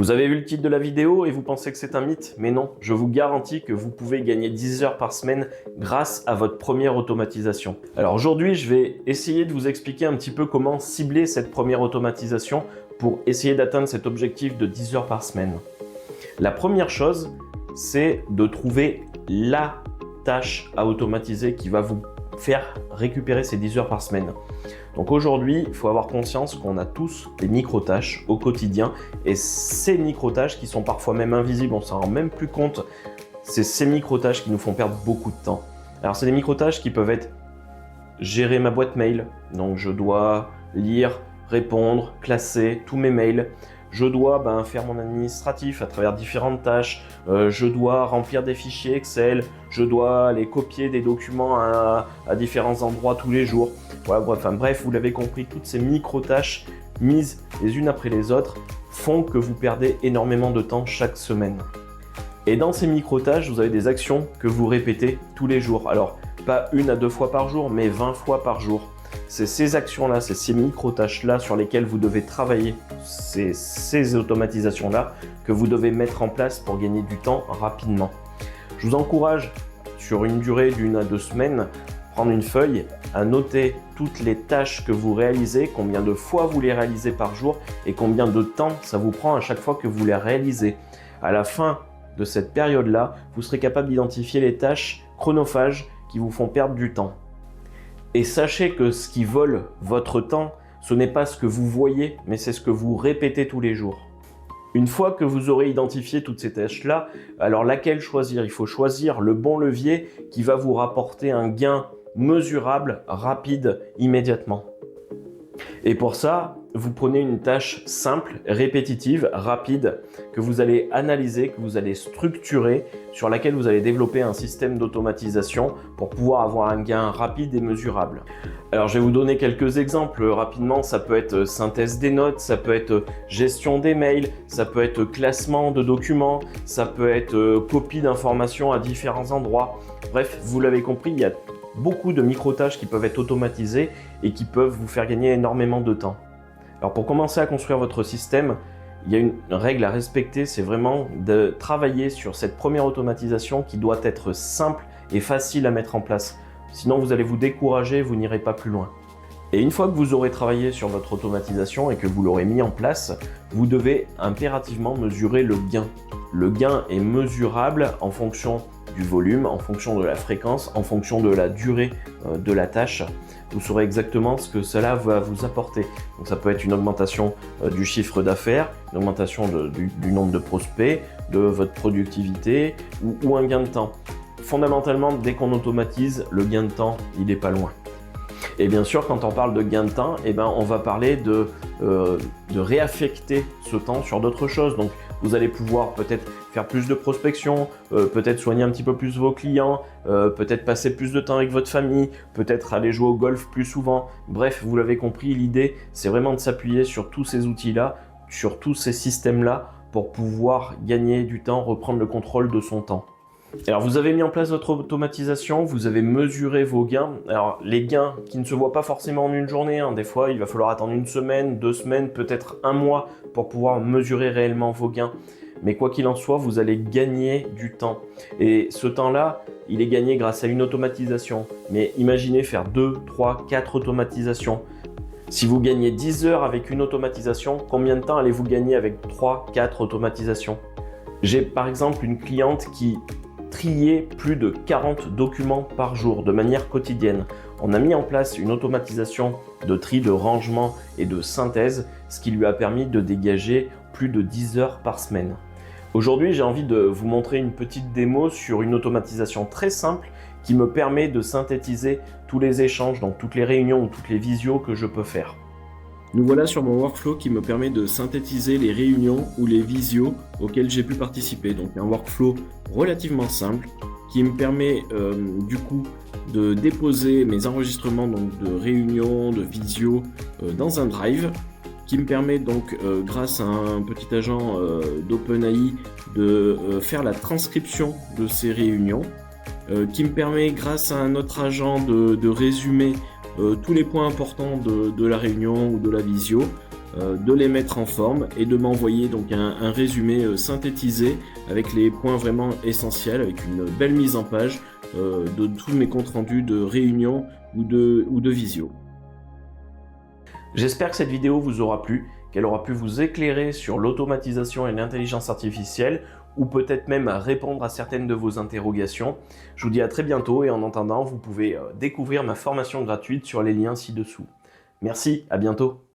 Vous avez vu le titre de la vidéo et vous pensez que c'est un mythe? Mais non, je vous garantis que vous pouvez gagner 10 heures par semaine grâce à votre première automatisation. Alors aujourd'hui, je vais essayer de vous expliquer un petit peu comment cibler cette première automatisation pour essayer d'atteindre cet objectif de 10 heures par semaine. La première chose, c'est de trouver la tâche à automatiser qui va vous faire récupérer ces 10 heures par semaine. Donc aujourd'hui, il faut avoir conscience qu'on a tous des micro-tâches au quotidien et ces micro-tâches qui sont parfois même invisibles, on s'en rend même plus compte, c'est ces micro-tâches qui nous font perdre beaucoup de temps. Alors c'est des micro-tâches qui peuvent être gérer ma boîte mail, donc je dois lire, répondre, classer tous mes mails. Je dois faire mon administratif à travers différentes tâches, je dois remplir des fichiers Excel, je dois aller copier des documents à différents endroits tous les jours. Voilà, bref, vous l'avez compris, toutes ces micro-tâches mises les unes après les autres font que vous perdez énormément de temps chaque semaine. Et dans ces micro-tâches, vous avez des actions que vous répétez tous les jours. Alors, pas 1 à 2 fois par jour, mais 20 fois par jour. C'est ces actions-là, c'est ces micro-tâches-là sur lesquelles vous devez travailler, ces automatisations-là que vous devez mettre en place pour gagner du temps rapidement. Je vous encourage, sur une durée d'1 à 2 semaines, prendre une feuille, à noter toutes les tâches que vous réalisez, combien de fois vous les réalisez par jour et combien de temps ça vous prend à chaque fois que vous les réalisez. À la fin de cette période-là, vous serez capable d'identifier les tâches chronophages qui vous font perdre du temps. Et sachez que ce qui vole votre temps, ce n'est pas ce que vous voyez, mais c'est ce que vous répétez tous les jours. Une fois que vous aurez identifié toutes ces tâches-là, alors laquelle choisir? Il faut choisir le bon levier qui va vous rapporter un gain mesurable, rapide, immédiatement. Et pour ça, vous prenez une tâche simple, répétitive, rapide, que vous allez analyser, que vous allez structurer, sur laquelle vous allez développer un système d'automatisation pour pouvoir avoir un gain rapide et mesurable. Alors je vais vous donner quelques exemples rapidement, ça peut être synthèse des notes, ça peut être gestion des mails, ça peut être classement de documents, ça peut être copie d'informations à différents endroits. Bref, vous l'avez compris, il y a beaucoup de micro-tâches qui peuvent être automatisées et qui peuvent vous faire gagner énormément de temps. Alors pour commencer à construire votre système, il y a une règle à respecter, c'est vraiment de travailler sur cette première automatisation qui doit être simple et facile à mettre en place. Sinon vous allez vous décourager, vous n'irez pas plus loin. Et une fois que vous aurez travaillé sur votre automatisation et que vous l'aurez mis en place, vous devez impérativement mesurer le gain. Le gain est mesurable en fonction du volume, en fonction de la fréquence, en fonction de la durée de la tâche. Vous saurez exactement ce que cela va vous apporter. Donc ça peut être une augmentation du chiffre d'affaires, une augmentation du nombre de prospects, de votre productivité ou un gain de temps. Fondamentalement, dès qu'on automatise, le gain de temps, il n'est pas loin. Et bien sûr, quand on parle de gain de temps, on va parler de réaffecter ce temps sur d'autres choses. Donc, vous allez pouvoir peut-être faire plus de prospection, peut-être soigner un petit peu plus vos clients, peut-être passer plus de temps avec votre famille, peut-être aller jouer au golf plus souvent. Bref, vous l'avez compris, l'idée, c'est vraiment de s'appuyer sur tous ces outils-là, sur tous ces systèmes-là pour pouvoir gagner du temps, reprendre le contrôle de son temps. Alors vous avez mis en place votre automatisation, vous avez mesuré vos gains. Alors les gains qui ne se voient pas forcément en une journée, des fois il va falloir attendre 1 semaine, 2 semaines, peut-être 1 mois pour pouvoir mesurer réellement vos gains. Mais quoi qu'il en soit, vous allez gagner du temps. Et ce temps-là, il est gagné grâce à une automatisation. Mais imaginez faire 2, 3, 4 automatisations. Si vous gagnez 10 heures avec une automatisation, combien de temps allez-vous gagner avec 3, 4 automatisations? J'ai par exemple une cliente qui trier plus de 40 documents par jour de manière quotidienne. On a mis en place une automatisation de tri, de rangement et de synthèse, ce qui lui a permis de dégager plus de 10 heures par semaine. Aujourd'hui, j'ai envie de vous montrer une petite démo sur une automatisation très simple qui me permet de synthétiser tous les échanges, donc toutes les réunions ou toutes les visios que je peux faire. Nous voilà sur mon workflow qui me permet de synthétiser les réunions ou les visios auxquelles j'ai pu participer. Donc un workflow relativement simple qui me permet du coup de déposer mes enregistrements de réunions, de visios dans un drive, qui me permet donc grâce à un petit agent d'OpenAI de faire la transcription de ces réunions, qui me permet grâce à un autre agent de résumer tous les points importants de la réunion ou de la visio, de les mettre en forme et de m'envoyer donc un résumé synthétisé avec les points vraiment essentiels, avec une belle mise en page de tous mes comptes rendus de réunions ou de visio. J'espère que cette vidéo vous aura plu, qu'elle aura pu vous éclairer sur l'automatisation et l'intelligence artificielle, ou peut-être même à répondre à certaines de vos interrogations. Je vous dis à très bientôt et en attendant, vous pouvez découvrir ma formation gratuite sur les liens ci-dessous. Merci, à bientôt.